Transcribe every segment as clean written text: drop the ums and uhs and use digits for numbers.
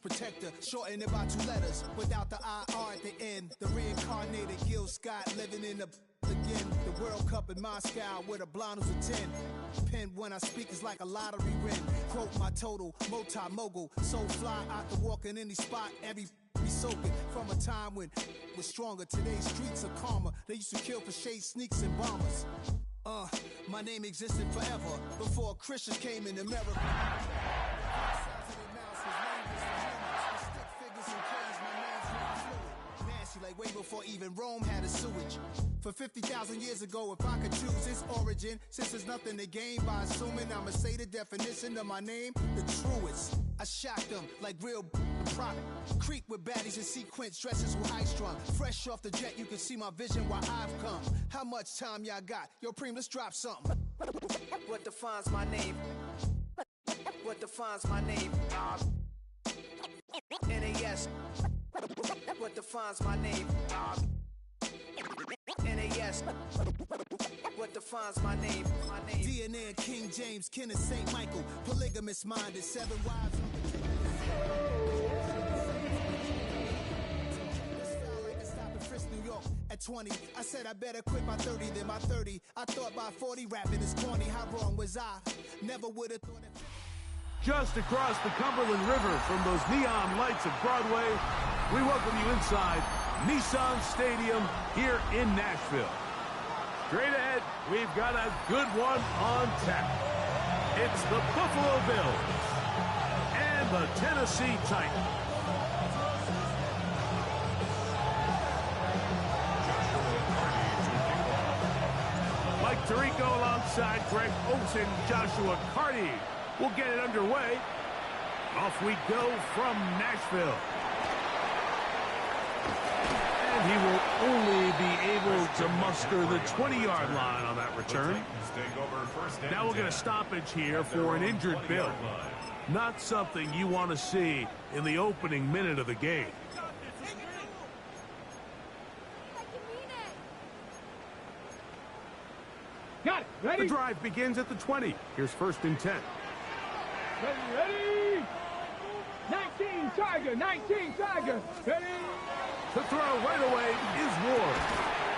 protector, shorten it by 2 letters, without the IR at the end. The reincarnated Gil Scott living in the again. The World Cup in Moscow with a blonde who's a 10. Pen when I speak is like a lottery win. Quote my total, multi-mogul, so fly I can walk in any spot, every be soaking from a time when it was stronger. Today's streets are calmer. They used to kill for shade sneaks and bombers. My name existed forever before Christians came in America. Like way before even Rome had a sewage. For 50,000 years ago, if I could choose its origin, since there's nothing to gain by assuming I'ma say the definition of my name, the truest. I shocked them like real prop. Creep with baddies in sequence, dresses with high strung. Fresh off the jet, you can see my vision where I've come. How much time y'all got? Yo, Preem, let's drop something. What defines my name? What defines my name? NAS. What defines my name? NAS. What defines my name? DNA and King James, kin of St. Michael. Polygamous minded, 7 wives on the New York at 20. I said I better quit by 30 than my 30. I thought by 40 rapping is corny. How wrong was I? Never would have thought that. Just across the Cumberland River from those neon lights of Broadway, we welcome you inside Nissan Stadium here in Nashville. Straight ahead, we've got a good one on tap. It's the Buffalo Bills and the Tennessee Titans. Mike Tirico alongside Greg Olsen, Joshua Carty. We'll get it underway. Off we go from Nashville. And he will only be able to muster the 20-yard line on that return. Now we'll get a stoppage here for an injured Bill. Not something you want to see in the opening minute of the game. Got it. Ready? The drive begins at the 20. Here's 1st and 10. Ready? 19 Tiger, 19 Tiger. Ready? The throw right away is Ward.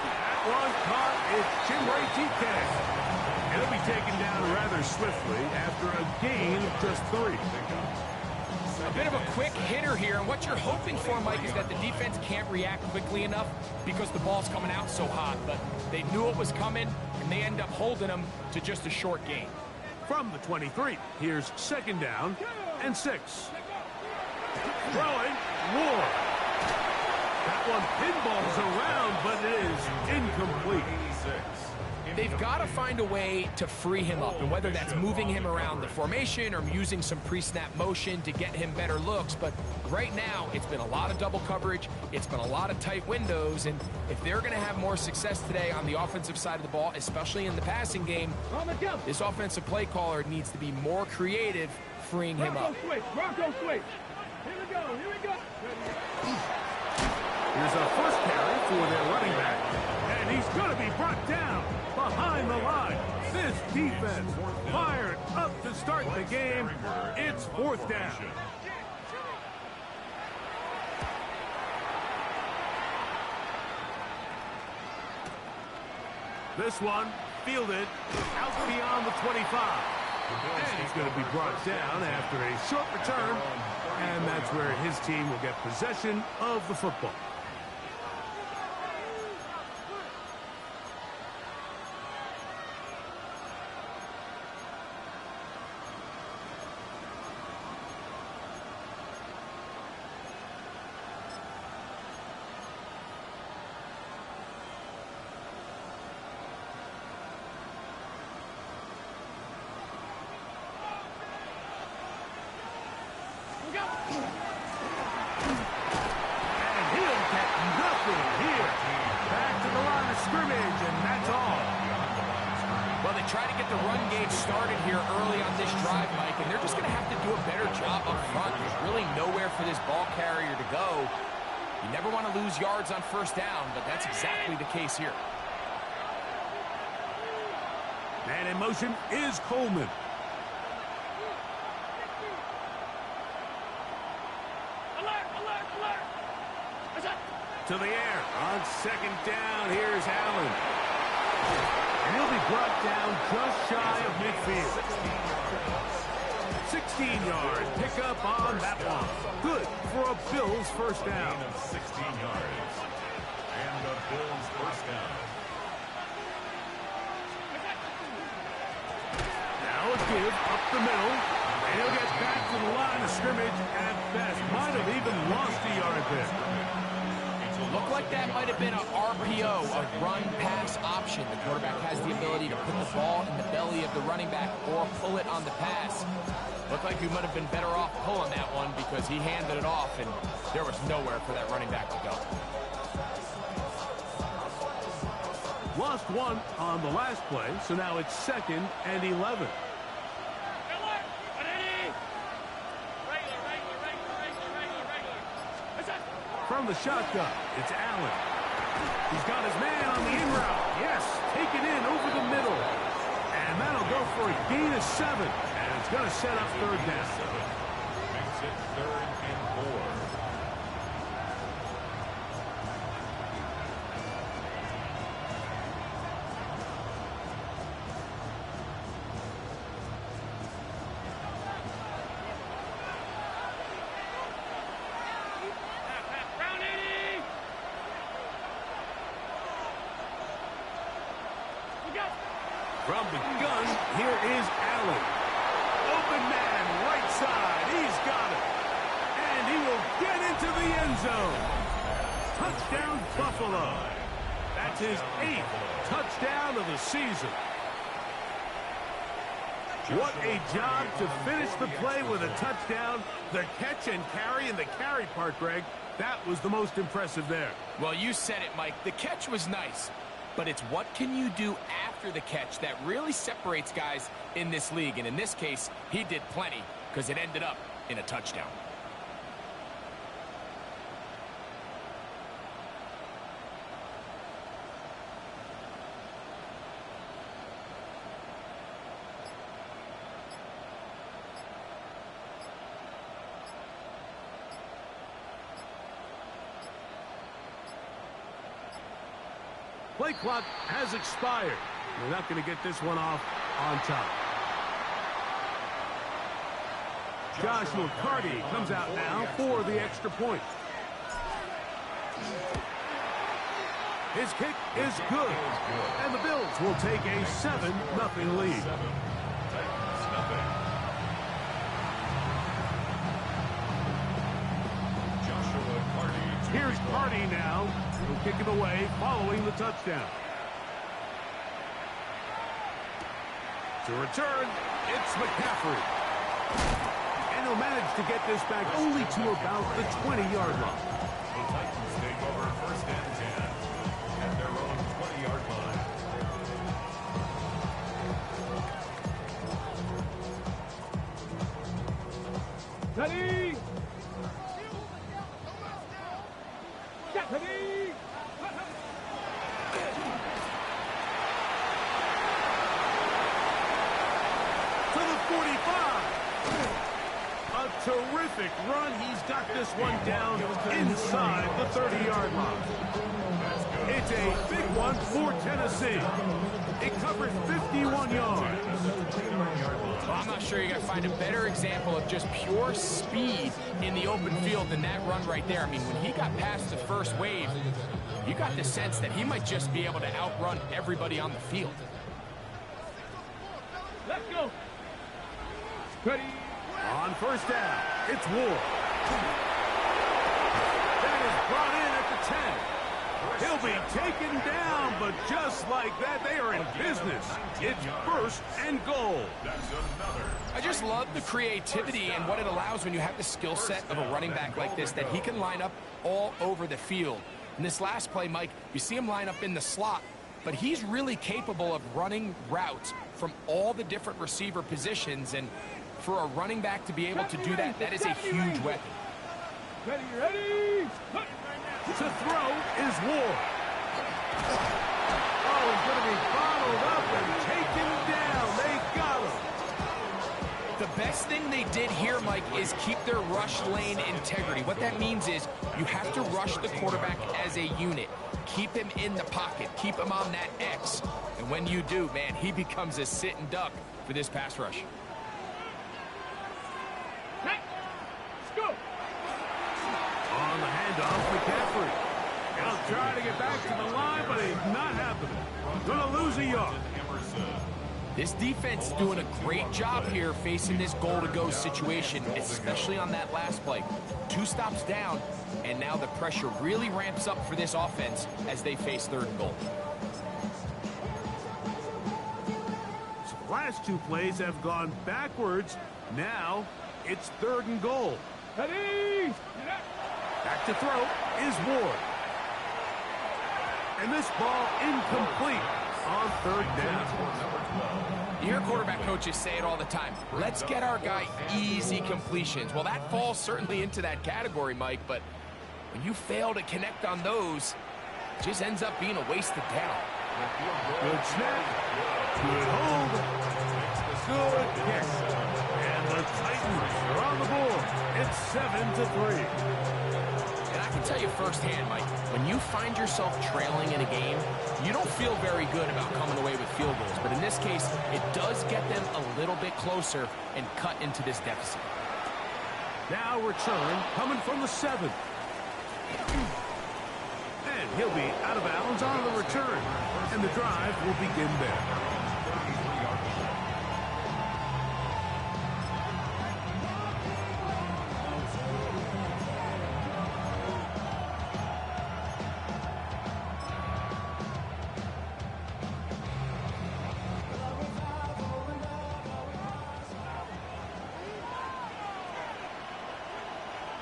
That one caught is Chimray TK. It'll be taken down rather swiftly after a gain of just 3. A bit of a quick hitter here, and what you're hoping for, Mike, is that the defense can't react quickly enough because the ball's coming out so hot. But they knew it was coming, and they end up holding them to just a short gain. From the 23, here's 2nd down and 6. Throwing, Ward. That one pinballs around, but it is incomplete. They've got to find a way to free him up, and whether that's moving him around the formation or using some pre-snap motion to get him better looks. But right now, it's been a lot of double coverage. It's been a lot of tight windows, and if they're going to have more success today on the offensive side of the ball, especially in the passing game, this offensive play caller needs to be more creative, freeing him up. Bronco switch. Here we go. Here's a first carry for their running back, and he's going to be brought down behind the line. This defense fired up to start the game. It's 4th down. This one fielded out beyond the 25. And he's going to be brought down after a short return, and that's where his team will get possession of the football. And he'll get nothing here. Back to the line of scrimmage, and that's all. Well, they try to get the run game started here early on this drive, Mike, and they're just going to have to do a better job up front. There's really nowhere for this ball carrier to go. You never want to lose yards on 1st down, but that's exactly the case here. And in motion is Coleman. To the air. On second down, here's Allen. And he'll be brought down just shy of midfield. 16-yard pickup on that one. Good for a Bills first down. 16 yards. And the Bills first down. Now a give up the middle. And he'll get back to the line of scrimmage at best. Might have even lost a yard there. Looked like that might have been a RPO, a run-pass option. The quarterback has the ability to put the ball in the belly of the running back or pull it on the pass. Looked like he might have been better off pulling that one because he handed it off, and there was nowhere for that running back to go. Lost one on the last play, so now it's 2nd and 11. From the shotgun, it's Allen. He's got his man on the in route. Yes, taken in over the middle. And that'll go for a gain of 7. And it's going to set up third down. Makes it 3rd and 4. From the gun, here is Allen. Open man, right side. He's got it. And he will get into the end zone. Touchdown, Buffalo. That's his 8th touchdown of the season. What a job to finish the play with a touchdown. The catch and carry, and the carry part, Greg, that was the most impressive there. Well, you said it, Mike. The catch was nice. But it's what can you do after the catch that really separates guys in this league. And in this case, he did plenty because it ended up in a touchdown. Play clock has expired. We're not going to get this one off on top. Joshua Carty comes out now for the extra point. His kick is good. And the Bills will take a 7-0 lead. Here's Carty now. He'll kick it away following the touchdown. To return, it's McCaffrey. And he'll manage to get this back only to about the 20-yard line. The Titans take over 1st and 10 at their own 20-yard line. Ready? Get ready! To the 45. A terrific run. He's got this one down inside the 30-yard line. It's a big one for Tennessee. It covered 51 yards. Well, I'm not sure you're going to find a better example of just pure speed in the open field than that run right there. I mean, when he got past the first wave, you got the sense that he might just be able to outrun everybody on the field. Let's go! Ready? On first down, it's Ward. That is brought in at the 10. He'll be taken down, but just like that, they are in business. It's 1st and goal. I just love the creativity and what it allows when you have the skill set of a running back like this, that he can line up all over the field. In this last play, Mike, you see him line up in the slot, but he's really capable of running routes from all the different receiver positions, and for a running back to be able to do that, that is a huge weapon. Ready, ready! To throw is Ward. Oh, he's going to be bottled up and taken down. They got him. The best thing they did here, Mike, is keep their rush lane integrity. What that means is you have to rush the quarterback as a unit. Keep him in the pocket. Keep him on that X. And when you do, man, he becomes a sitting duck for this pass rush. Let's go. On the handoff, McCaffrey. He'll try to get back to the line, but it's not happening. Gonna lose a yard. This defense is doing a great job here facing this goal-to-go situation, especially on that last play. 2 stops down, and now the pressure really ramps up for this offense as they face 3rd and goal. So the last 2 plays have gone backwards. Now it's 3rd and goal. Ready. Back to throw is Ward. And this ball incomplete on 3rd down. You hear quarterback coaches say it all the time. Let's get our guy easy completions. Well, that falls certainly into that category, Mike, but when you fail to connect on those, it just ends up being a wasted down. Good snap. Good hold. Good kick. And the Titans are on the board. It's 7-3. And I can tell you firsthand, Mike, when you find yourself trailing in a game, you don't feel very good about coming away with field goals. But in this case, it does get them a little bit closer and cut into this deficit. Now return coming from the 7. And he'll be out of bounds on the return. And the drive will begin there.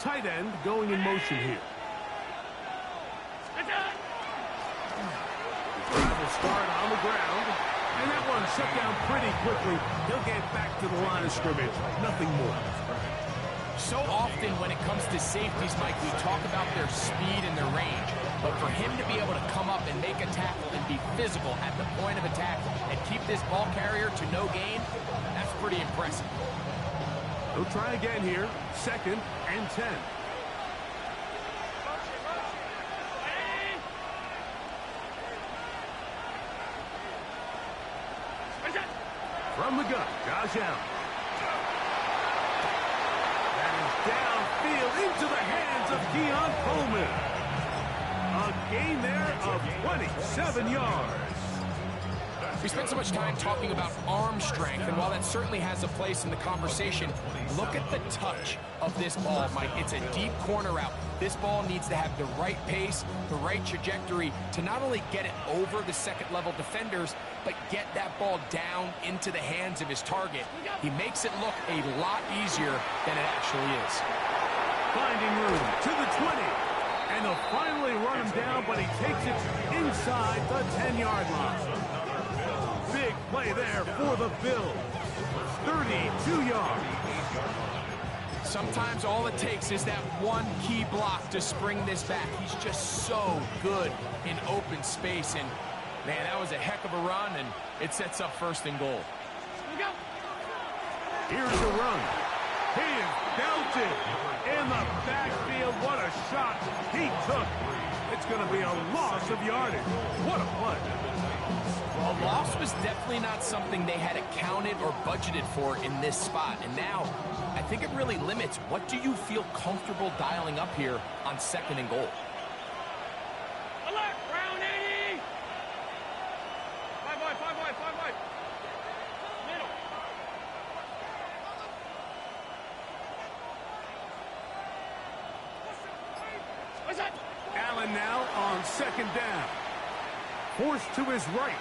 Tight end going in motion here. Will start on the ground, and that one shut down pretty quickly. He'll get back to the line of scrimmage. Nothing more. So often when it comes to safeties, Mike, we talk about their speed and their range. But for him to be able to come up and make a tackle and be physical at the point of attack and keep this ball carrier to no gain, that's pretty impressive. He'll try again here. 2nd and 10. From the gun, Josh Allen. That is downfield into the hands of Keon Coleman. A gain there of 27 yards. We spent so much time talking about arm strength, and while that certainly has a place in the conversation, look at the touch of this ball, Mike. It's a deep corner route. This ball needs to have the right pace, the right trajectory to not only get it over the second-level defenders, but get that ball down into the hands of his target. He makes it look a lot easier than it actually is. Finding room to the 20. And they'll finally run him down, but he takes it inside the 10-yard line. Big play there for the Bills. 32 yards. Sometimes all it takes is that one key block to spring this back. He's just so good in open space. And, man, that was a heck of a run, and it sets up 1st and goal. Here's the run. He is belted in the backfield. What a shot he took. It's going to be a loss of yardage. What a play. Well, a loss was definitely not something they had accounted or budgeted for in this spot. And now, I think it really limits what do you feel comfortable dialing up here on 2nd and goal. Alert, round 80. 5 wide, 5 wide, 5 wide. Middle. What's that? Allen now on 2nd down. Forced to his right.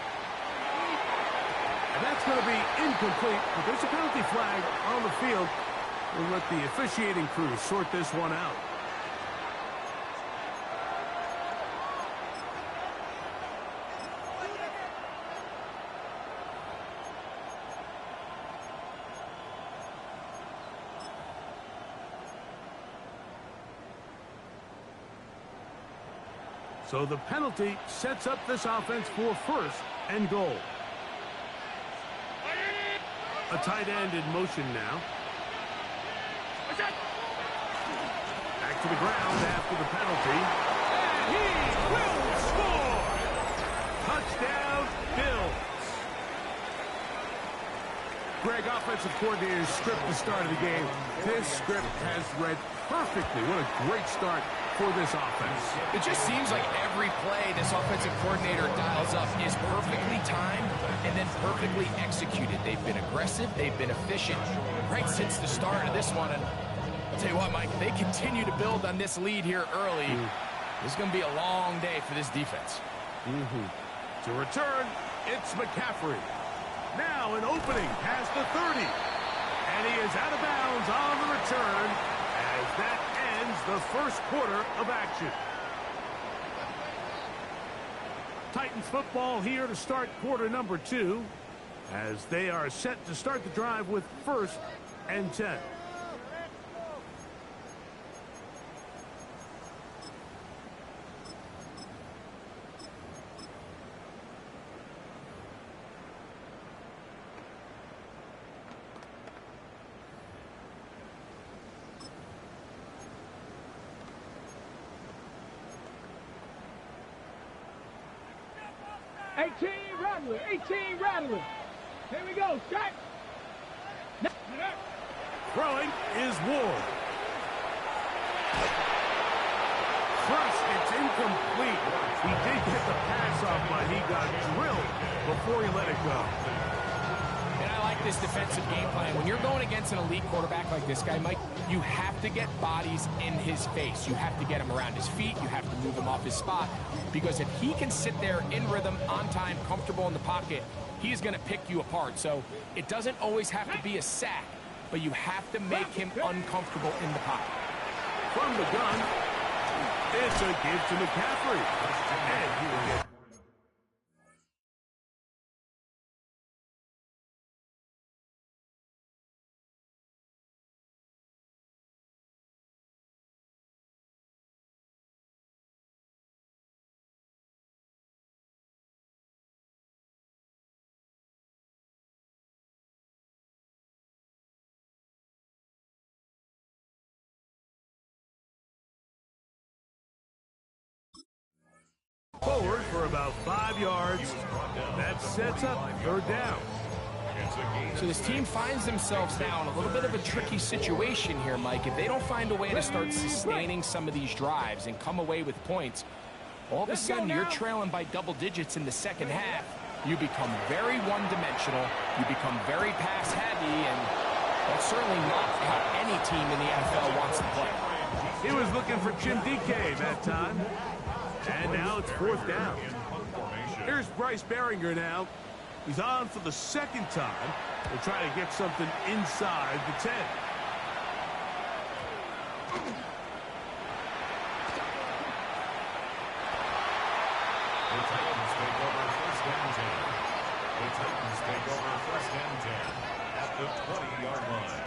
And that's going to be incomplete, but there's a penalty flag on the field. We'll let the officiating crew sort this one out. So the penalty sets up this offense for 1st and goal. A tight end in motion now. Back to the ground after the penalty. And he will score! Touchdown, Bills. Greg, offensive coordinator's script the start of the game. This script has read perfectly. What a great start for this offense. It just seems like every play this offensive coordinator dials up is perfectly timed and then perfectly executed. They've been aggressive. They've been efficient right since the start of this one. And I'll tell you what, Mike, they continue to build on this lead here early. This is going to be a long day for this defense. To return, it's McCaffrey. Now an opening past the 30. And he is out of bounds on the return as that ends the first quarter of action. Titans football here to start quarter number 2 as they are set to start the drive with 1st and 10. Rattler, 18 Rattler. Here we go, Scott. Throwing is Ward. First, it's incomplete. He did get the pass off, but he got drilled before he let it go. And I like this defensive game plan. When you're going against an elite quarterback like this guy, Mike, you have to get bodies in his face. You have to get him around his feet. You have to move him off his spot. Because if he can sit there in rhythm, on time, comfortable in the pocket, he's going to pick you apart. So it doesn't always have to be a sack, but you have to make him uncomfortable in the pocket. From the gun, it's a give to McCaffrey. And he will get... forward for about 5 yards. That sets up 3rd down. So this team finds themselves now in a little bit of a tricky situation here, Mike. If they don't find a way to start sustaining some of these drives and come away with points, all of a sudden you're trailing by double digits in the second half. You become very one-dimensional. You become very pass-heavy, and that's certainly not how any team in the NFL wants to play. He was looking for Jim DK that time. And now it's 4th down. Here's Bryce Behringer now. He's on for the 2nd time. They'll try to get something inside the 10. The Titans take over 1st and 10. The Titans take over 1st and 10 at the 20-yard line.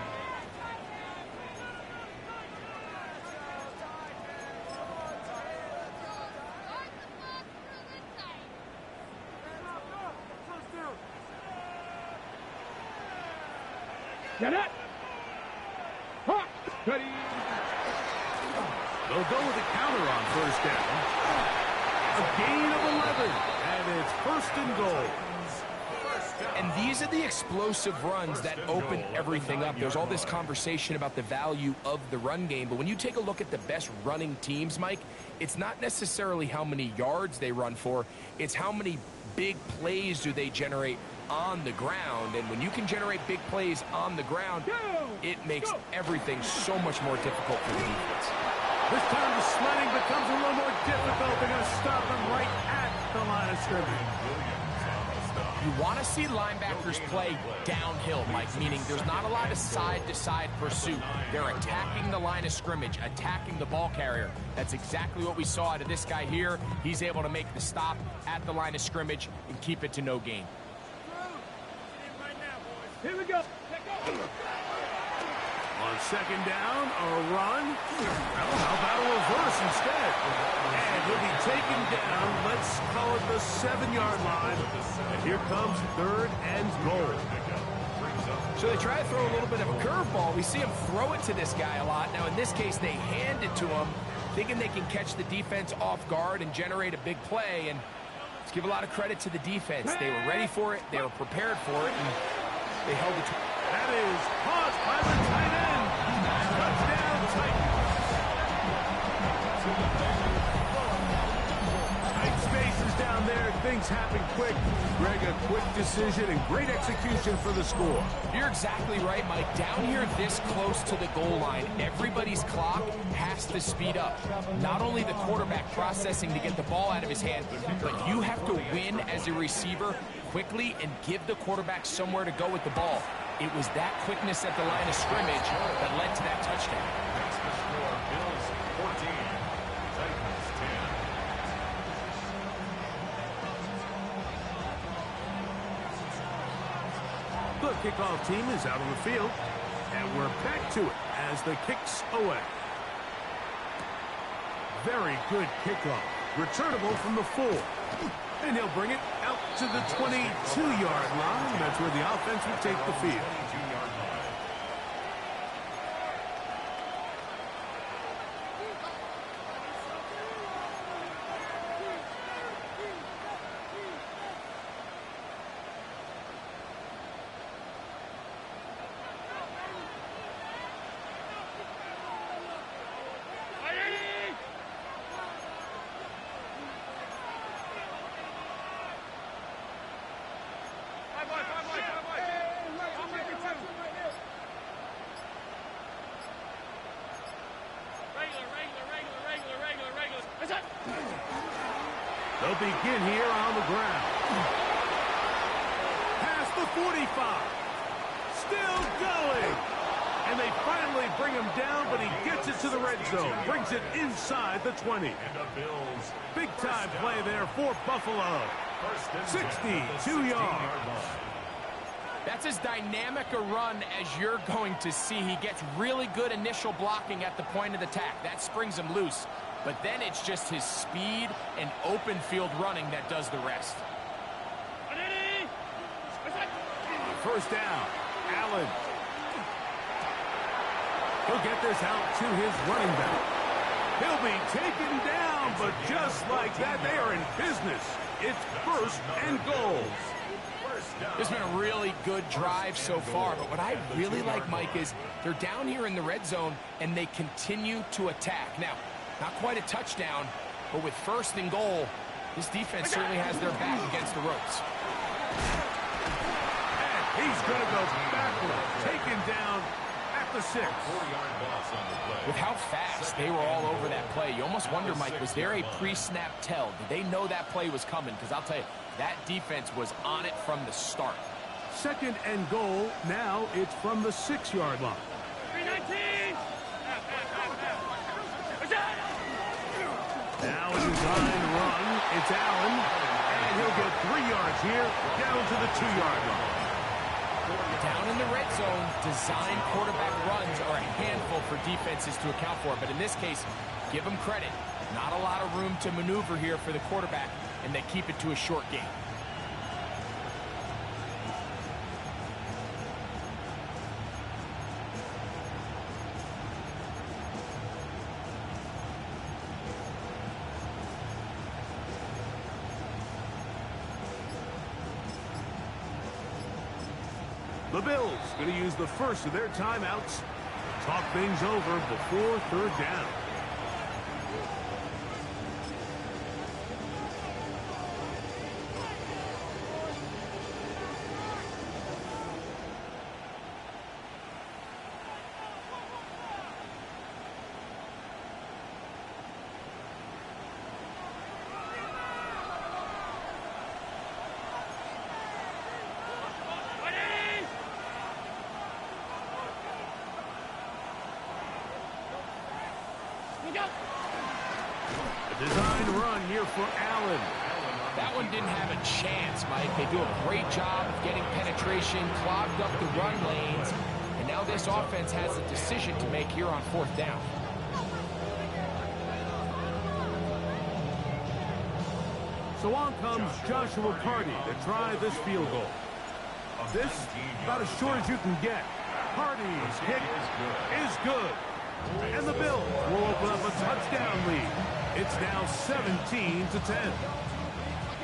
Get it. Hot. Ready. They'll go with a counter on 1st down. A gain of 11, and it's 1st and goal. And these are the explosive runs that open everything up. There's all this conversation about the value of the run game, but when you take a look at the best running teams, Mike, it's not necessarily how many yards they run for, it's how many big plays do they generate on the ground. And when you can generate big plays on the ground, it makes everything so much more difficult for the defense. This time the sledding becomes a little more difficult. They're going to stop him right at the line of scrimmage. You want to see linebackers play downhill, Mike, meaning there's not a lot of side-to-side pursuit. They're attacking the line of scrimmage, attacking the ball carrier. That's exactly what we saw out of this guy here. He's able to make the stop at the line of scrimmage and keep it to no gain. Here we go. On 2nd down, a run. Well, how about a reverse instead? And he'll be taken down. Let's call it the 7-yard line. And here comes 3rd and goal. So they try to throw a little bit of a curveball. We see him throw it to this guy a lot. Now, in this case, they hand it to him, thinking they can catch the defense off guard and generate a big play. And let's give a lot of credit to the defense. They were ready for it. They were prepared for it. And they held it. That is caught by the tight end. Touchdown, Titans. Tight spaces down there. Things happen quick. Greg, a quick decision and great execution for the score. You're exactly right, Mike. Down here this close to the goal line, everybody's clock has to speed up. Not only the quarterback processing to get the ball out of his hand, but you have to win as a receiver quickly and give the quarterback somewhere to go with the ball. It was that quickness at the line of scrimmage that led to that touchdown. That's the score. Bills 14, Titans 10. The kickoff team is out on the field, and we're back to it as the kick's away. Very good kickoff. Returnable from the 4. And he'll bring it out to the 22-yard line. That's where the offense will take the field. 22-yard line. They'll begin here on the ground. Past the 45. Still going. And they finally bring him down, but he gets it to the red zone. Brings it inside the 20. And the Bills. Big-time play there for Buffalo. 62 yards. That's as dynamic a run as you're going to see. He gets really good initial blocking at the point of the attack. That springs him loose. But then it's just his speed and open field running that does the rest. First down, Allen. He'll get this out to his running back. He'll be taken down, but just like that, they are in business. It's first and goal. This has been a really good drive so far, but what I really like, Mike, is they're down here in the red zone, and they continue to attack. Now, not quite a touchdown, but with first and goal, this defense certainly has their back against the ropes. And he's going to go backward, taken down at the 6. 4-yard loss on the play. With how fast they were all over that play, you almost wonder, Mike, was there a pre-snap tell? Did they know that play was coming? Because I'll tell you, that defense was on it from the start. Second and goal. Now it's from the 6-yard line. 319! Now a design run. It's Allen. And he'll get 3 yards here, down to the 2-yard line. Down in the red zone, design quarterback runs are a handful for defenses to account for. But in this case, give them credit. Not a lot of room to maneuver here for the quarterback, and they keep it to a short game. The Bills going to use the first of their timeouts. Talk things over before third down. A design run here for Allen. That one didn't have a chance, Mike. They do a great job of getting penetration, clogged up the run lanes, and now this offense has a decision to make here on fourth down. So on comes Joshua Party to try this field goal. This about as short as you can get. Hardy's kick is good. And the Bills will open up a touchdown lead. It's now 17-10.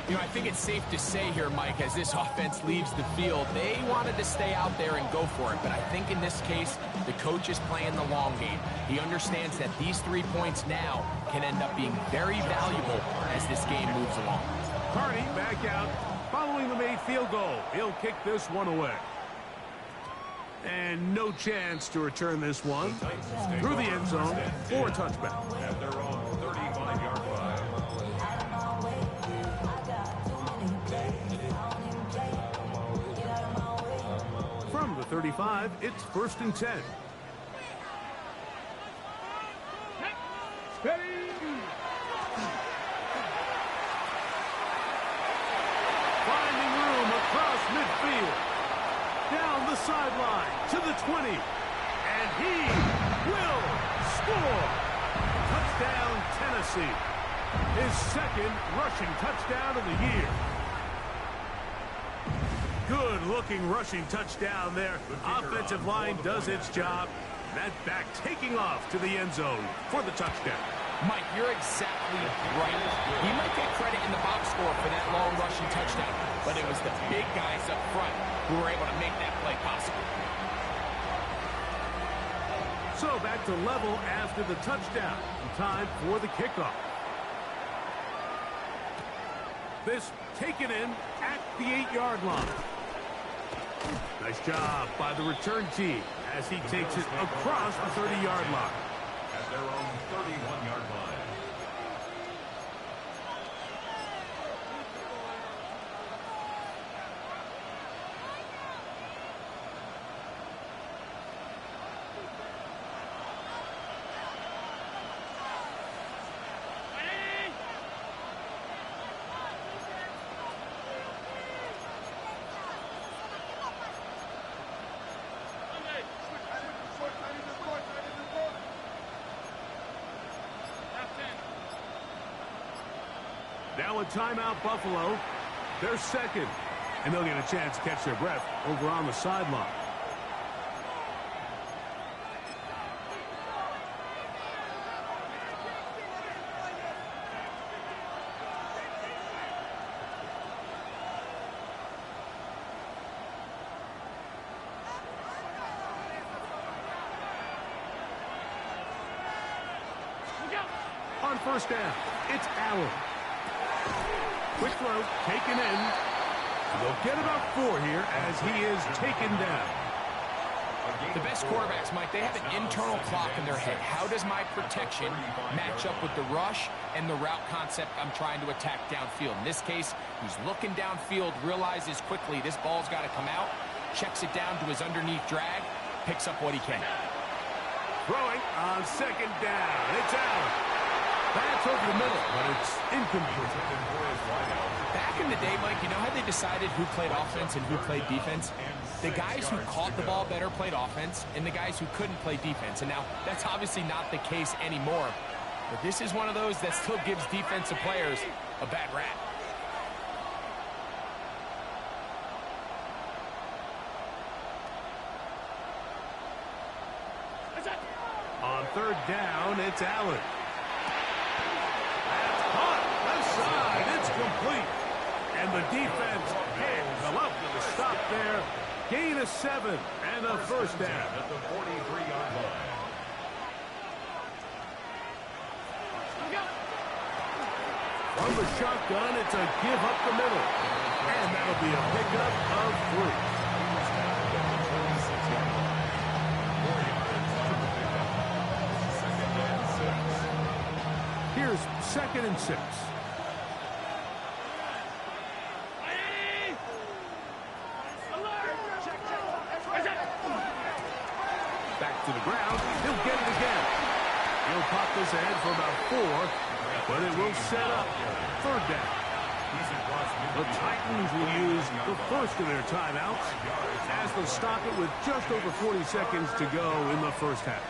You know, I think it's safe to say here, Mike, as this offense leaves the field, they wanted to stay out there and go for it. But I think in this case, the coach is playing the long game. He understands that these 3 points now can end up being very valuable as this game moves along. Hardy back out following the made field goal. He'll kick this one away. And no chance to return this one through the end zone for a touchback. At their own 35-yard line. From the 35, it's 1st and 10. Steady. Finding room across midfield. Down the sideline to the 20. And he will score. Touchdown, Tennessee. His 2nd rushing touchdown of the year. Good-looking rushing touchdown there. Offensive line does its job. That back taking off to the end zone for the touchdown. Mike, you're exactly right. He might get credit in the box score for that long rushing touchdown, but it was the big guys up front who were able to make that play possible. So back to level after the touchdown. Time for the kickoff. This taken in at the 8-yard line. Nice job by the return team as he takes it across the 30-yard line. At their own 31-yard line. Now a timeout, Buffalo. They're 2nd, and they'll get a chance to catch their breath over on the sideline. On 1st down, it's Allen. Quick throw, taken in. They'll get about 4 here as he is taken down. The best quarterbacks, Mike, they have an internal clock in their head. How does my protection match up with the rush and the route concept I'm trying to attack downfield? In this case, he's looking downfield, realizes quickly this ball's got to come out, checks it down to his underneath drag, picks up what he can. Throwing on 2nd down. It's Allen. That's over the middle, but it's incomplete. Back in the day, Mike, you know how they decided who played offense and who played defense? The guys who caught the ball better played offense, and the guys who couldn't play defense. And now, that's obviously not the case anymore. But this is one of those that still gives defensive players a bad rap. On 3rd down, it's Allen. Side, it's complete. And the defense can't come up with a stop there. Gain of 7 and a 1st down. At the 43-yard line. From the shotgun, it's a give up the middle. And that'll be a pickup of 3. Here's 2nd and 6. Back to the ground. He'll get it again. He'll pop this ahead for about 4, but it will set up 3rd down. The Titans will use the first of their timeouts as they'll stop it with just over 40 seconds to go in the 1st half.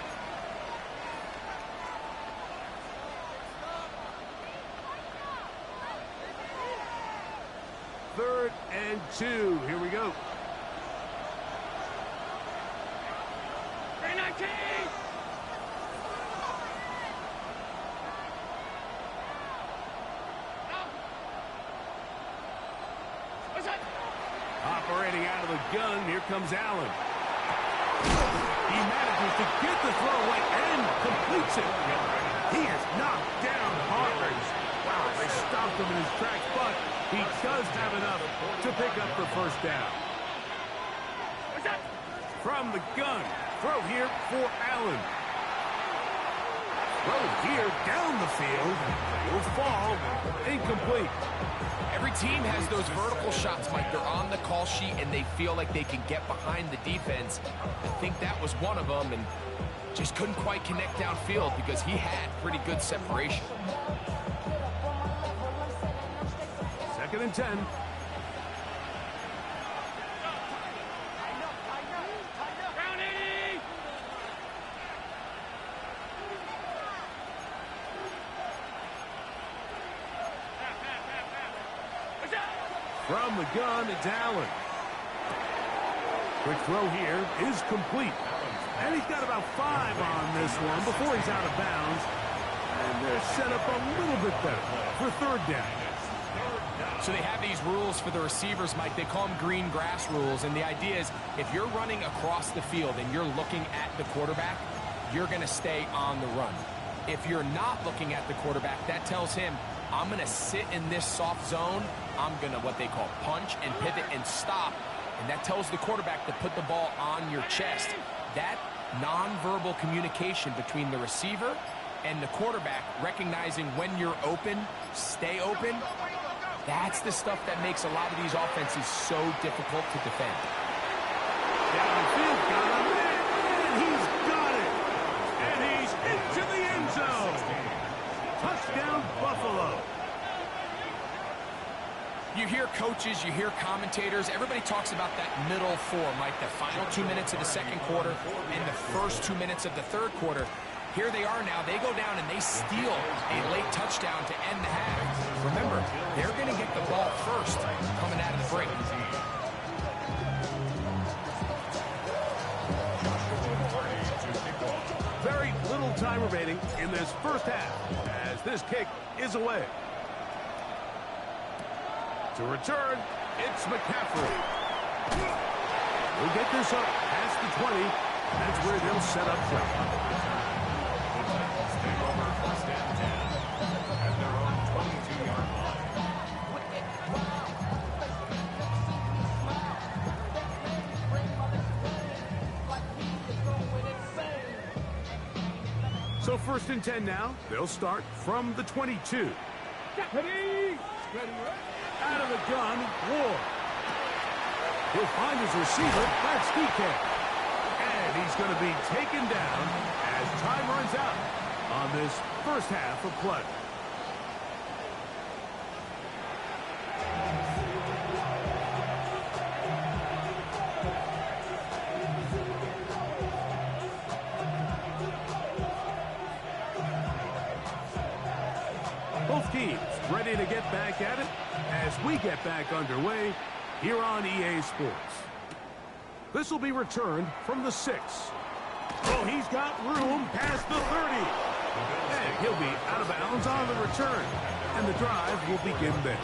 Third and 2. Here we go. Operating out of the gun, here comes Allen. He manages to get the throw away and completes it. He is knocked down hard. Wow, they stopped him in his tracks, but he does have enough to pick up the first down. From the gun, throw here for Allen. Throw here down the field. Will fall incomplete. Every team has those vertical shots, Mike. They're on the call sheet, and they feel like they can get behind the defense. I think that was one of them, and just couldn't quite connect downfield because he had pretty good separation. 2nd and 10. From the gun, it's Allen. Quick throw here is complete. And he's got about 5 on this one before he's out of bounds. And they're set up a little bit better for 3rd down. So they have these rules for the receivers, Mike. They call them green grass rules. And the idea is if you're running across the field and you're looking at the quarterback, you're going to stay on the run. If you're not looking at the quarterback, that tells him, I'm going to sit in this soft zone. I'm going to what they call punch and pivot and stop. And that tells the quarterback to put the ball on your chest. That nonverbal communication between the receiver and the quarterback, recognizing when you're open, stay open, that's the stuff that makes a lot of these offenses so difficult to defend. Downfield, got him there, and he's got it. And he's into the end zone. Touchdown, Buffalo. You hear coaches, you hear commentators, everybody talks about that middle 4, Mike, the final 2 minutes of the 2nd quarter and the first 2 minutes of the 3rd quarter. Here they are now. They go down and they steal a late touchdown to end the half. Remember, they're going to get the ball first coming out of the break. Very little time remaining in this first half as this kick is away. To return, it's McCaffrey. We'll get this up past the 20. That's where they'll set up shop. Take over 1st and 10 at their own 22-yard line. So 1st and 10 now. They'll start from the 22. Out of the gun, Ward. He'll find his receiver. That's DK. And he's going to be taken down as time runs out on this first half of play. Both teams ready to get back at it as we get back underway here on EA Sports. This will be returned from the 6. Oh, he's got room past the 30. And he'll be out of bounds on the return. And the drive will begin there.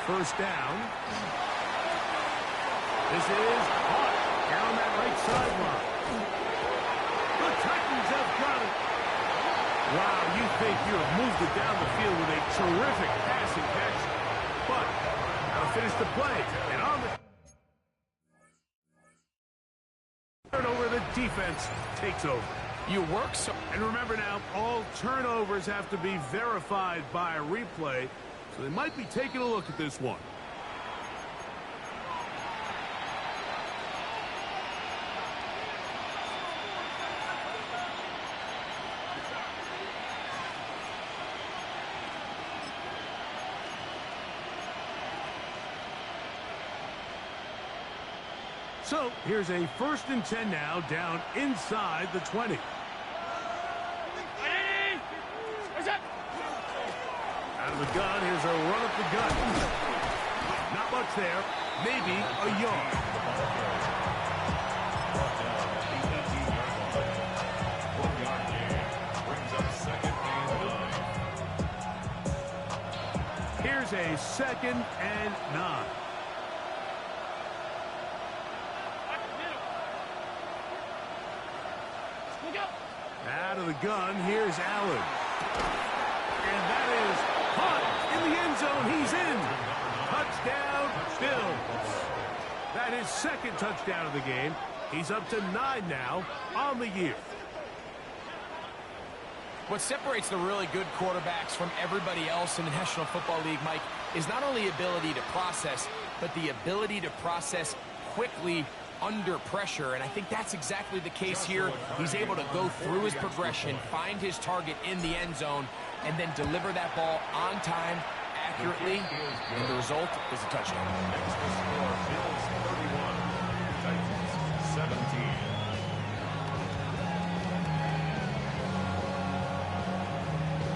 First down. This is caught down that right sideline. The Titans have got it. Wow, you think you have moved it down the field with a terrific passing catch. But that'll finish the play. And on the turnover, the defense takes over. You work so... And remember now, all turnovers have to be verified by a replay. So they might be taking a look at this one. So here's a 1st and 10 now, down inside the 20. Out of the gun, here's a run up the gut. Not much there, maybe a yard. Here's a 2nd and 9. Out of the gun, here's Allen. And that is caught in the end zone. He's in. Touchdown, Bills. That is 2nd touchdown of the game. He's up to 9 now on the year. What separates the really good quarterbacks from everybody else in the National Football League, Mike, is not only ability to process, but the ability to process quickly under pressure, and I think that's exactly the case here. He's able to go through his progression, find his target in the end zone, and then deliver that ball on time, accurately, and the result is a touchdown. Bills 31, Titans 17.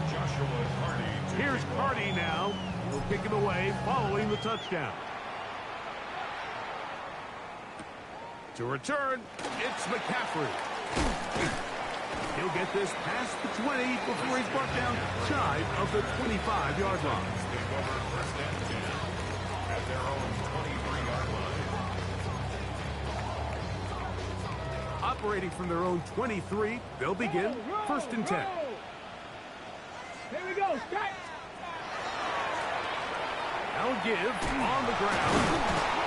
Joshua Carty. Here's Carty now. He'll kick it away following the touchdown. To return, it's McCaffrey. He'll get this past the 20 before he's brought down shy of the 25-yard line. Take over 1st and 10 at their own 23-yard line. Operating from their own 23, they'll begin 1st and 10. Here we go, start. They'll give on the ground.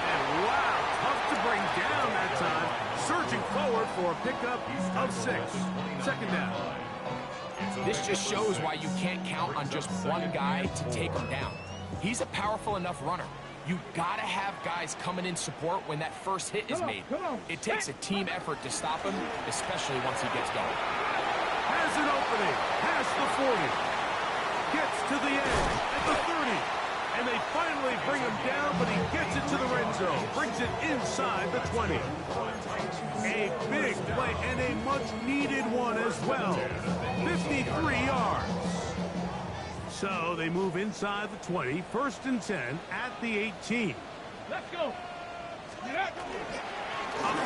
And wow, tough to bring down that time. Surging forward for a pickup of 6. 2nd down. This just shows why you can't count on just one guy to take him down. He's a powerful enough runner. You gotta have guys coming in support when that first hit is made. It takes a team effort to stop him, especially once he gets going. Has an opening past the 40. Gets to the edge at the 30. And they finally bring him down, but he gets it to the red zone. Brings it inside the 20. A big play and a much-needed one as well. 53 yards. So they move inside the 20. 1st and 10 at the 18. Let's go. Up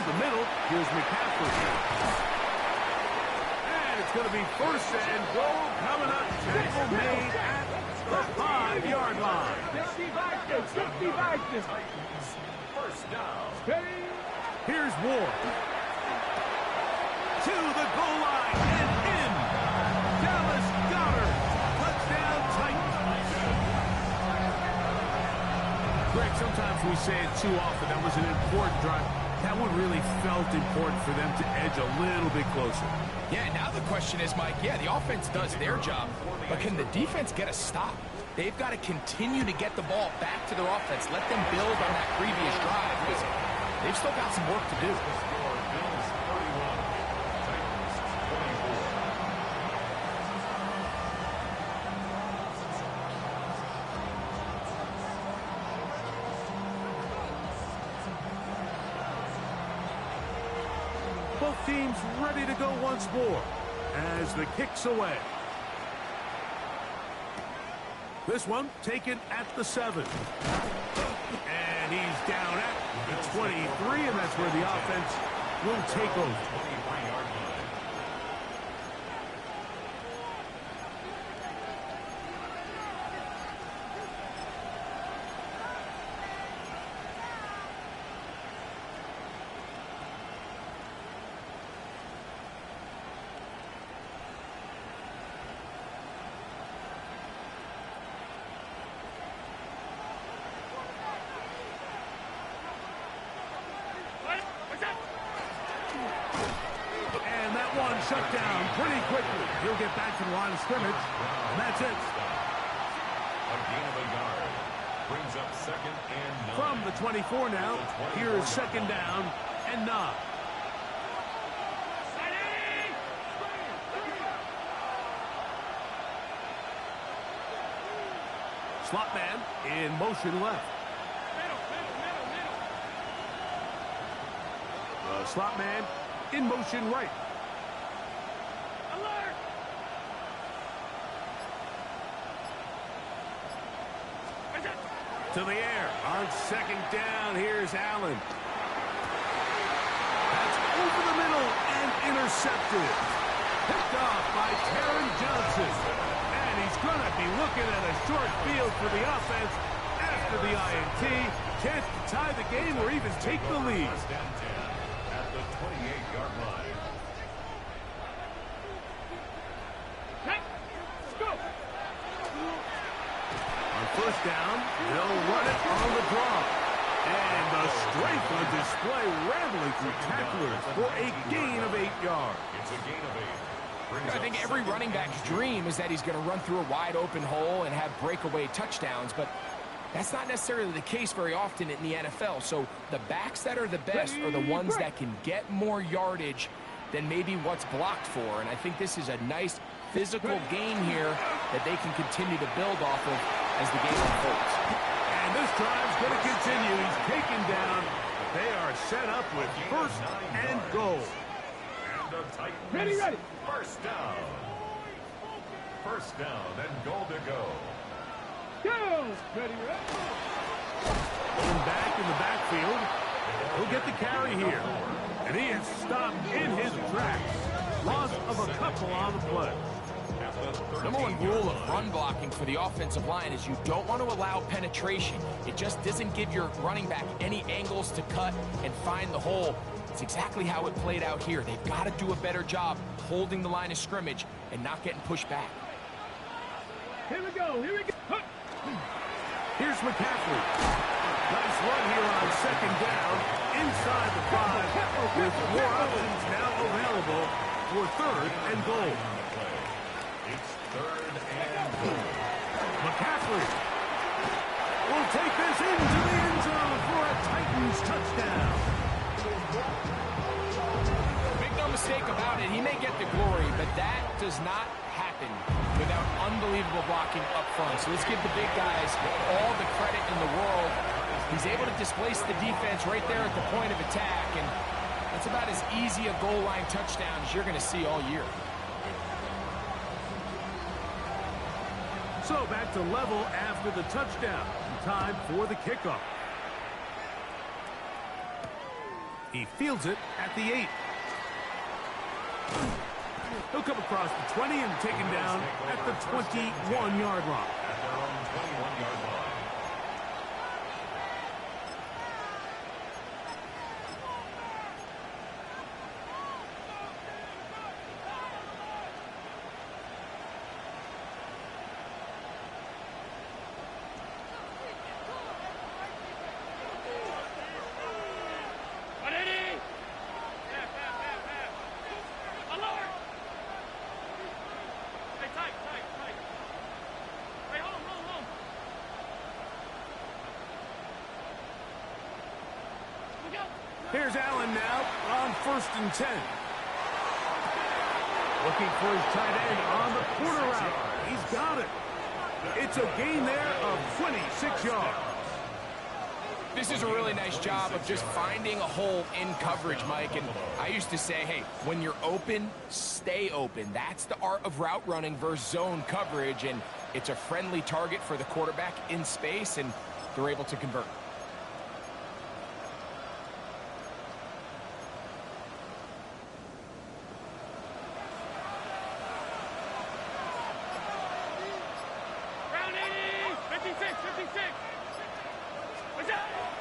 the middle, here's McCaffrey. And it's going to be 1st and goal coming up. Tackle made at the 5-yard line. 65. 1st down. Here's Ward. To the goal line and in. Dallas Goedert. Touchdown Titans. Greg, sometimes we say it too often. That was an important drive. That one really felt important for them to edge a little bit closer. Yeah, now the question is, Mike, yeah, the offense does their job, but can the defense get a stop? They've got to continue to get the ball back to their offense. Let them build on that previous drive because they've still got some work to do. Bills 31, Titans 24. Both teams ready to go once more as the kick's away. This one taken at the 7. And he's down at the 23, and that's where the offense will take over. 23-yard line. And that one shut down pretty quickly. He'll get back to the line of scrimmage, and that's it. A gain of a yard. Brings up 2nd and 9. From the 24 now, here is 2nd down and 9. Slot man in motion left. The slot man in motion right. Alert! To the air. On second down, here's Allen. That's over the middle and intercepted. Picked off by Taron Johnson. And he's going to be looking at a short field for the offense after the INT. Chance to tie the game or even take the lead. First and 10 at the 28-yard line. Let's go! On first down, they'll run it on the draw. And the strength on display, rambling through tacklers for a gain of 8 yards. It's a gain of 8. I think every running back's dream is that he's going to run through a wide open hole and have breakaway touchdowns, but that's not necessarily the case very often in the NFL. So the backs that are the best are the ones that can get more yardage than maybe what's blocked for. And I think this is a nice physical game here that they can continue to build off of as the game unfolds. And this drive's going to continue. He's taken down. They are set up with first and goal. And the Titans. Ready. First down. First down and goal to go. Go! Ready. Going back in the backfield. He'll get the carry here. And he is stopped in his tracks. Loss of a couple on the play. Number one rule of run blocking for the offensive line is you don't want to allow penetration. It just doesn't give your running back any angles to cut and find the hole. It's exactly how it played out here. They've got to do a better job holding the line of scrimmage and not getting pushed back. Here we go. Here's McCaffrey. Nice run here on second down inside the 5 with more options now available for third and goal. It's third and goal. McCaffrey will take this into the end zone for a Titans touchdown. Make no mistake about it, he may get the glory, but that does not happen without unbelievable blocking up front. So let's give the big guys all the credit in the world. He's able to displace the defense right there at the point of attack, and that's about as easy a goal line touchdown as you're going to see all year. So back to level after the touchdown. Time for the kickoff. He fields it at the 8. He'll come across the 20 and taken down at the 21-yard line. At their own 21-yard line. Here's Allen now on first and 10. Looking for his tight end on the corner route. He's got it. It's a gain there of 26 yards. This is a really nice job of just finding a hole in coverage, Mike. And I used to say, hey, when you're open, stay open. That's the art of route running versus zone coverage. And it's a friendly target for the quarterback in space, and they're able to convert.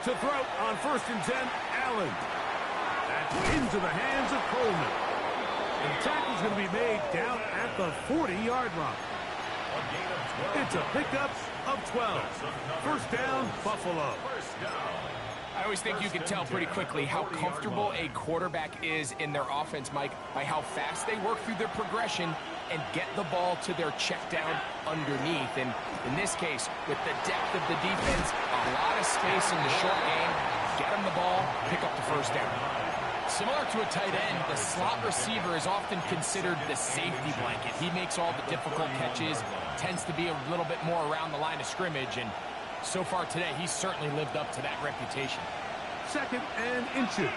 To throw on first and 10, Allen. That's into the hands of Coleman. And the tackle's going to be made down at the 40-yard line. It's a pickup of 12. First down, Buffalo. I always think you can tell pretty quickly how comfortable a quarterback is in their offense, Mike, by how fast they work through their progression and get the ball to their check down underneath. And in this case, with the depth of the defense, a lot of space in the short game, get them the ball, pick up the first down. Similar to a tight end, the slot receiver is often considered the safety blanket. He makes all the difficult catches, tends to be a little bit more around the line of scrimmage, and so far today, he's certainly lived up to that reputation. Second and inches.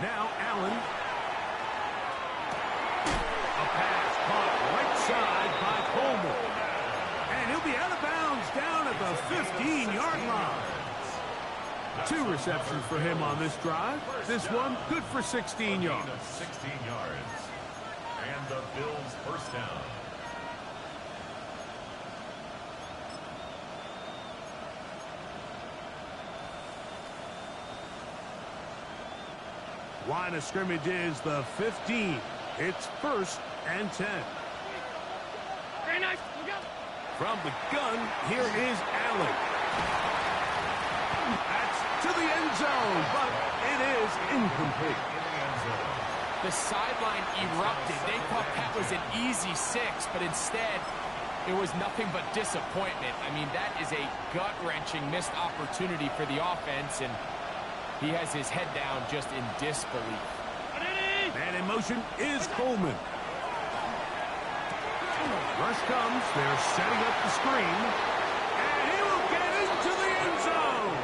Now Allen. A pass caught right side by Coleman. And he'll be out of bounds down at the 15-yard line. 2 receptions for him on this drive. This one good for 16 yards. 16 yards. And the Bills first down. Line of scrimmage is the 15. It's 1st and 10. Very nice. Look out. From the gun, here is Allen. That's to the end zone, but it is incomplete. The sideline erupted. They thought that was an easy 6, but instead, it was nothing but disappointment. I mean, that is a gut-wrenching missed opportunity for the offense, and he has his head down just in disbelief. Man in motion is Coleman. Rush comes. They're setting up the screen. And he will get into the end zone.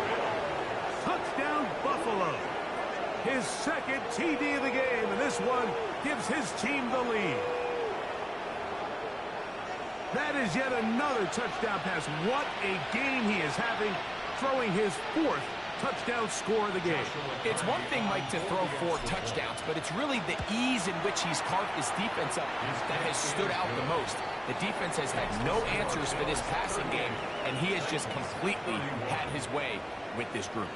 Touchdown, Buffalo. His 2nd TD of the game, and this one gives his team the lead. That is yet another touchdown pass. What a game he is having, throwing his 4th touchdown score of the game. It's one thing, Mike, to throw 4 touchdowns, but it's really the ease in which he's carved his defense up that has stood out the most. The defense has had no answers for this passing game, and he has just completely had his way with this group.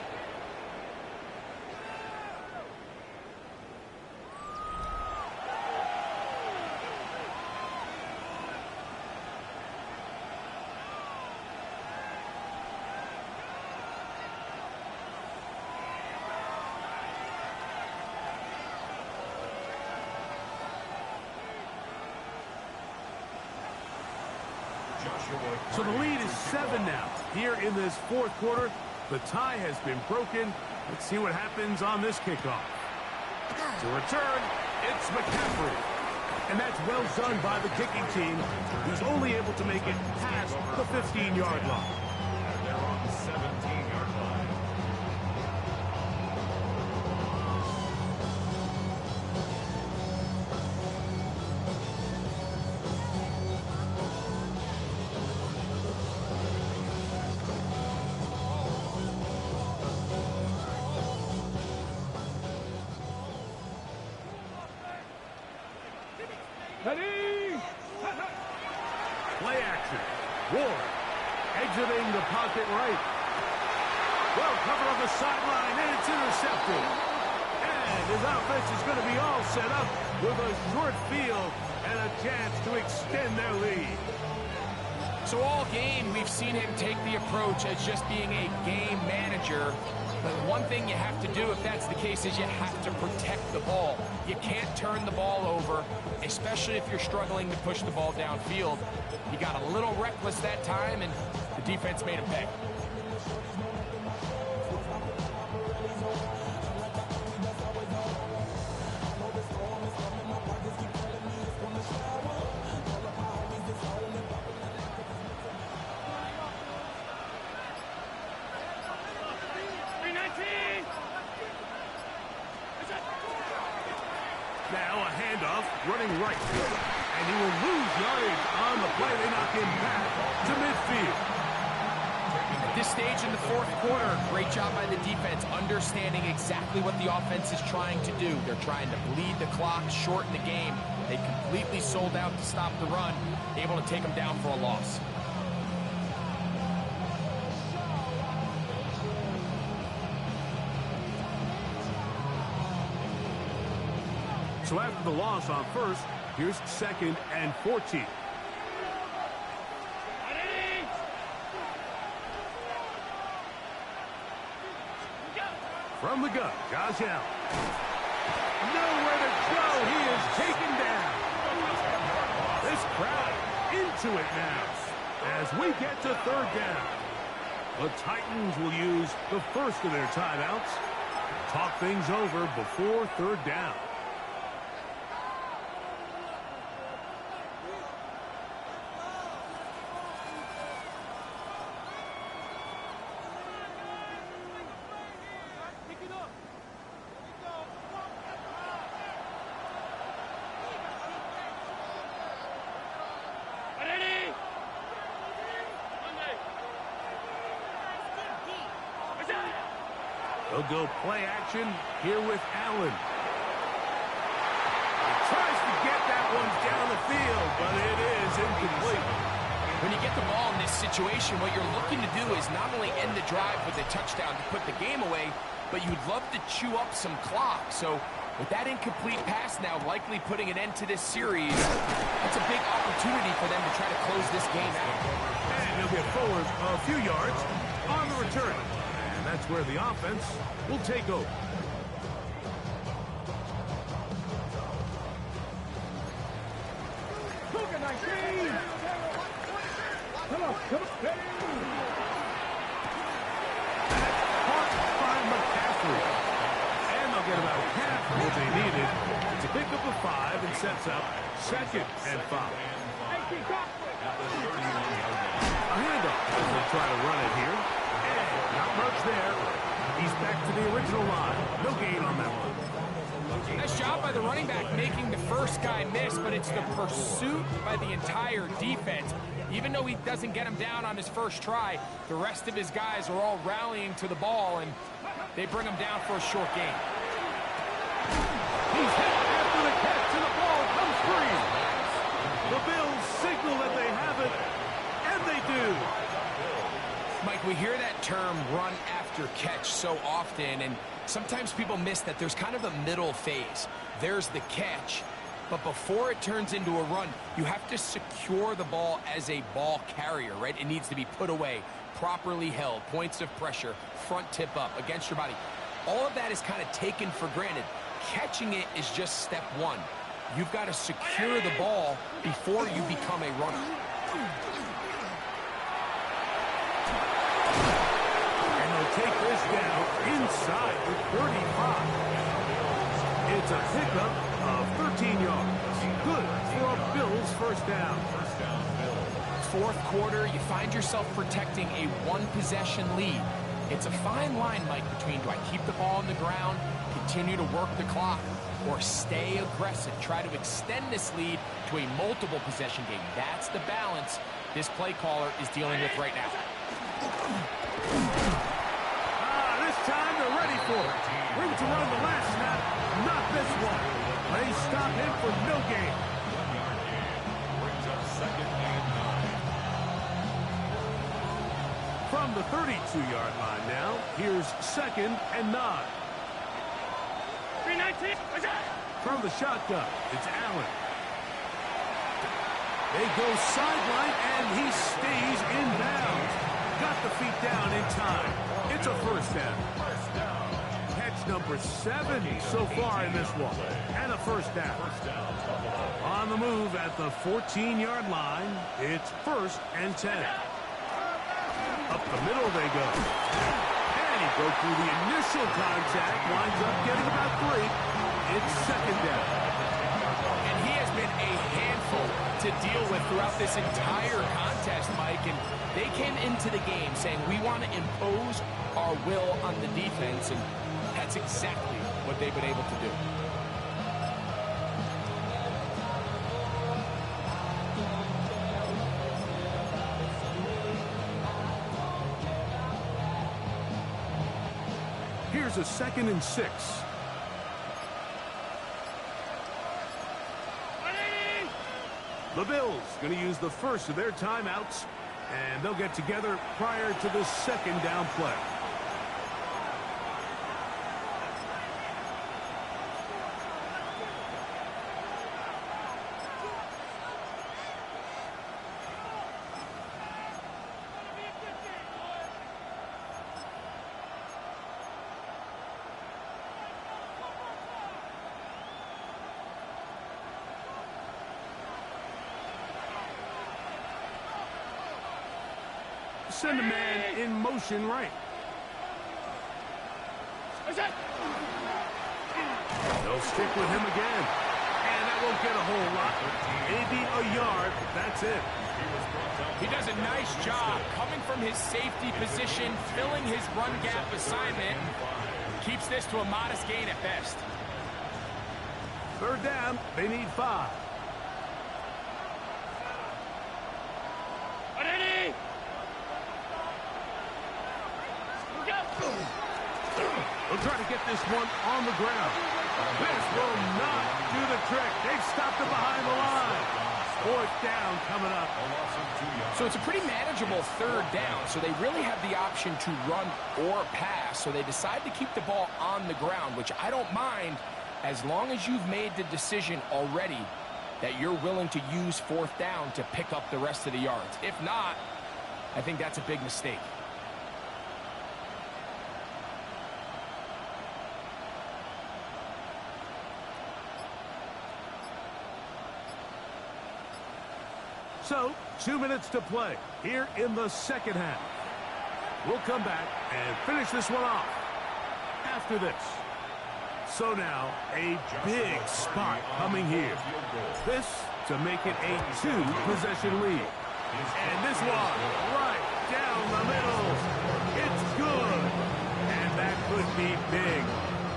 So the lead is 7 now. Here in this 4th quarter, the tie has been broken. Let's see what happens on this kickoff. To return, it's McCaffrey. And that's well done by the kicking team, who's only able to make it past the 15-yard line. They're on the 17-yard line. Ready? Play action. Ward exiting the pocket right. Well covered on the sideline, and it's intercepted. And his offense is going to be all set up with a short field and a chance to extend their lead. So all game, we've seen him take the approach as just being a game manager. But one thing you have to do if that's the case is you have to protect the ball. You can't turn the ball over, especially if you're struggling to push the ball downfield. He got a little reckless that time, and the defense made him pay. Now a handoff, running right. And he will lose yardage on the play. They knock him back to midfield. At this stage in the 4th quarter, great job by the defense, understanding exactly what the offense is trying to do. They're trying to bleed the clock, shorten the game. They completely sold out to stop the run, able to take them down for a loss. So after the loss on 1st, here's 2nd and 14. From the gun, Josh Allen. Nowhere to go. He is taken down. This crowd into it now as we get to 3rd down. The Titans will use the first of their timeouts. Talk things over before 3rd down. They'll go play action here with Allen. Tries to get that one down the field, but it is incomplete. When you get the ball in this situation, what you're looking to do is not only end the drive with a touchdown to put the game away, but you'd love to chew up some clock. So with that incomplete pass now likely putting an end to this series, that's a big opportunity for them to try to close this game out. And he'll get forward a few yards on the return. And that's where the offense will take over. Come on, come on. Caught by McCaffrey. And they'll get about half what they needed to pick up a 5 and sets up 2nd and 5. A handoff as they try to run it here. And not much there. He's back to the original line. No gain on that one. Nice job by the running back making the first guy miss, but it's the pursuit by the entire defense. Even though he doesn't get him down on his first try, the rest of his guys are all rallying to the ball, and they bring him down for a short gain. He's hit after the catch, and the ball comes free. The Bills signal that they have it, and they do. Mike, we hear that term run after catch so often, and sometimes people miss that there's kind of a middle phase. There's the catch, but before it turns into a run, you have to secure the ball as a ball carrier, right? It needs to be put away, properly held, points of pressure, front tip up against your body. All of that is kind of taken for granted. Catching it is just step one. You've got to secure the ball before you become a runner. Take this down inside the 35. It's a pickup of 13 yards. Good for a Bills first down. Fourth quarter, you find yourself protecting a one-possession lead. It's a fine line, Mike, between do I keep the ball on the ground, continue to work the clock, or stay aggressive, try to extend this lead to a multiple possession game. That's the balance this play caller is dealing with right now. Time they're ready for it. Room to run the last snap. Not this one. They stop him for no gain. Brings up 2nd and 9. From the 32-yard line now, here's 2nd and 9. 319. From the shotgun, it's Allen. They go sideline, and he stays in bounds. Got the feet down in time. It's a first down. Catch number 7 so far in this one. And a first down. On the move at the 14-yard line, it's 1st and 10. Up the middle they go. And he broke through the initial contact, winds up getting about 3. It's 2nd down. And he has been a handful to deal with throughout this entire contest, Mike. And they came into the game saying, we want to impose our will on the defense, and that's exactly what they've been able to do. Here's a 2nd and 6. The Bills going to use the first of their timeouts, and they'll get together prior to the 2nd down play. Send a man in motion right. They'll stick with him again. And that won't get a whole lot. Maybe a yard. That's it. He does a nice job coming from his safety position, filling his run gap assignment. Keeps this to a modest gain at best. 3rd down. They need 5. They'll try to get this one on the ground. This will not do the trick. They've stopped it behind the line. Fourth down coming up. So it's a pretty manageable third down, so they really have the option to run or pass, so they decide to keep the ball on the ground, which I don't mind as long as you've made the decision already that you're willing to use fourth down to pick up the rest of the yards. If not, I think that's a big mistake. So, 2 minutes to play here in the second half. We'll come back and finish this one off after this. So now, a big spot coming here. This to make it a 2-possession lead. And this one, right down the middle. It's good. And that could be big.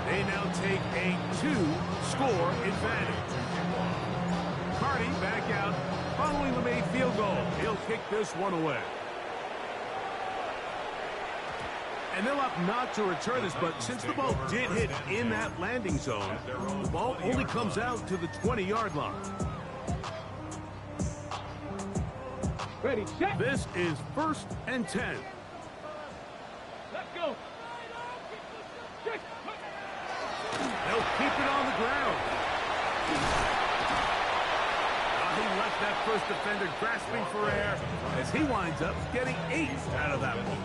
They now take a 2-score advantage. Cardi back out following the made field goal. He'll kick this one away. And they'll opt not to return this, but since the ball did hit in that landing zone, the ball only comes out to the 20-yard line. Ready, set. This is 1st and 10. Let's go. They'll keep it on the ground. He left that first defender grasping for air as he winds up getting 8 out of that one.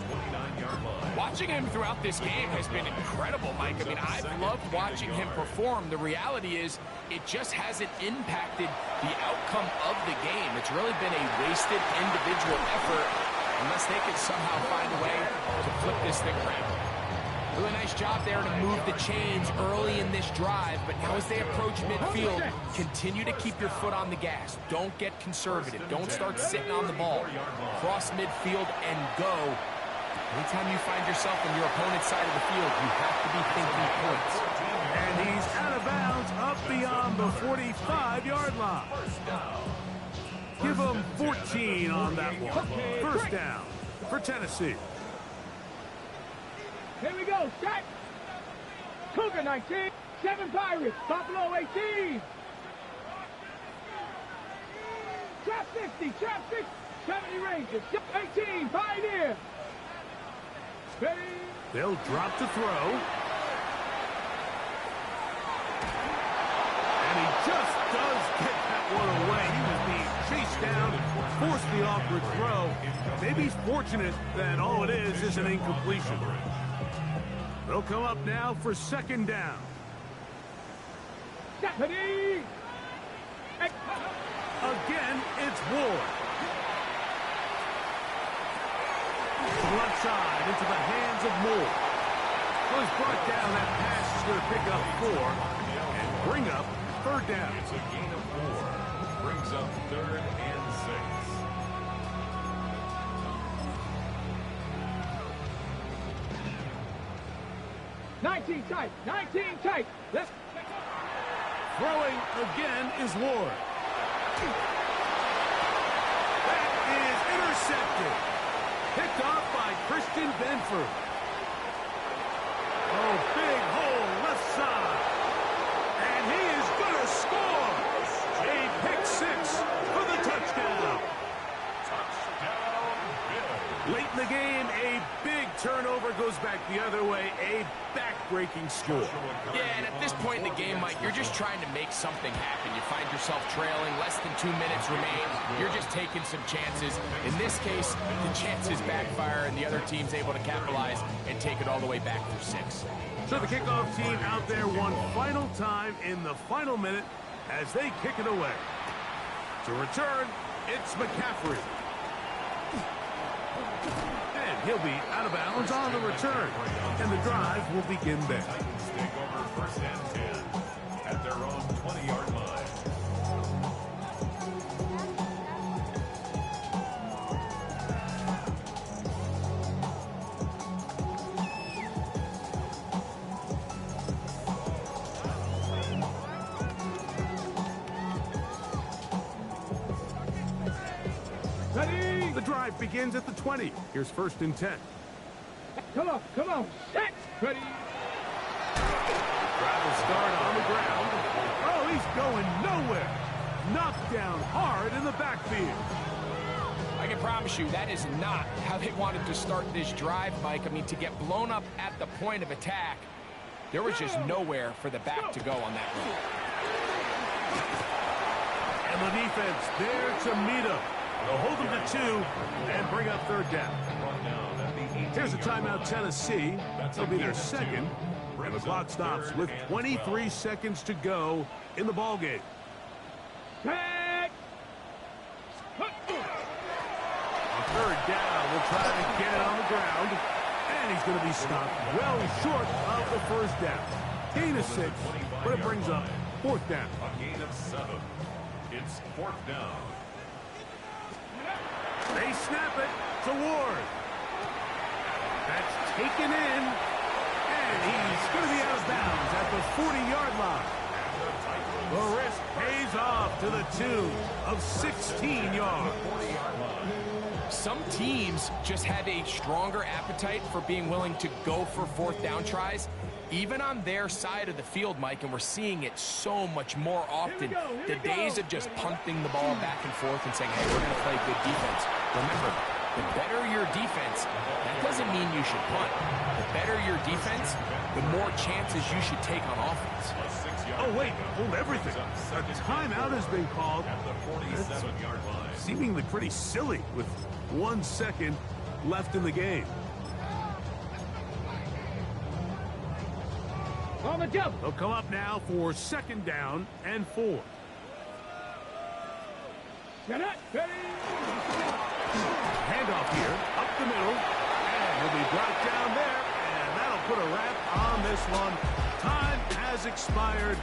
Watching him throughout this game has been incredible, Mike. I mean, I've loved watching him perform. The reality is it just hasn't impacted the outcome of the game. It's really been a wasted individual effort unless they can somehow find a way to flip this thing around. Really nice job there to move the chains early in this drive, but now as they approach midfield, continue to keep your foot on the gas. Don't get conservative. Don't start sitting on the ball. Cross midfield and go. Anytime you find yourself on your opponent's side of the field, you have to be thinking points. And he's out of bounds up beyond the 45-yard line. Give him 14 on that one. First down for Tennessee. Here we go, set. Cougar 19, 7 Pirates, Buffalo 18. Trap 60, trap 60, 70 Rangers, 18, Pioneer. Ready. They'll drop the throw. And he just does get that one away. He was being chased down, forced the awkward throw. Maybe he's fortunate that all it is an incompletion. They'll come up now for second down. Stephanie. Again, it's Ward. Left side into the hands of Moore. Well, he's brought down. That pass is going to pick up 4 and bring up third down. It's a gain of 4. Brings up 3rd and 6. Nineteen tight. Let's. Throwing again is Ward. That is intercepted. Picked off by Christian Benford. Oh, big hole left side. And he is going to score. A pick 6 for the touchdown. Late in the game, a big turnover goes back the other way. A back-breaking score. Yeah, and at this point in the game, Mike, you're just trying to make something happen. You find yourself trailing, less than 2 minutes remain. You're just taking some chances. In this case, the chances backfire, and the other team's able to capitalize and take it all the way back for 6. So the kickoff team out there one final time in the final minute as they kick it away. To return, it's McCaffrey. And he'll be out of bounds on the return. And the drive will begin there. Titans take over 1st and 10 at their own 20-yard line. Ready. The drive begins at the 20. Here's 1st and 10. Come on. Set. Ready. Travel start on the ground. Oh, he's going nowhere. Knocked down hard in the backfield. I can promise you that is not how they wanted to start this drive, Mike. I mean, to get blown up at the point of attack, there was just nowhere for the back to go on that run. And the defense there to meet him. They'll hold him to 2 and bring up third down. Here's a timeout, Tennessee. That'll be their second. And the clock stops with 23 seconds to go in the ballgame. On third down, we'll try to get it on the ground. And he's going to be stopped well short of the first down. Gain of 6, but it brings up fourth down. A gain of 7. It's fourth down. They snap it to Ward. That's taken in. And he's going to be out of bounds at the 40-yard line. The risk pays off to the tune of 16 yards. Some teams just have a stronger appetite for being willing to go for fourth down tries, even on their side of the field, Mike, and we're seeing it so much more often. The days of just punting the ball back and forth and saying, hey, we're going to play good defense. Remember, the better your defense, that doesn't mean you should punt. The better your defense, the more chances you should take on offense. Oh, wait, hold everything. A timeout has been called. At the 47-yard line. Seemingly pretty silly with 1 second left in the game. On the jump. They'll come up now for second down and 4. Handoff here, up the middle, and he'll be brought down there, and that'll put a wrap on this one. Time has expired.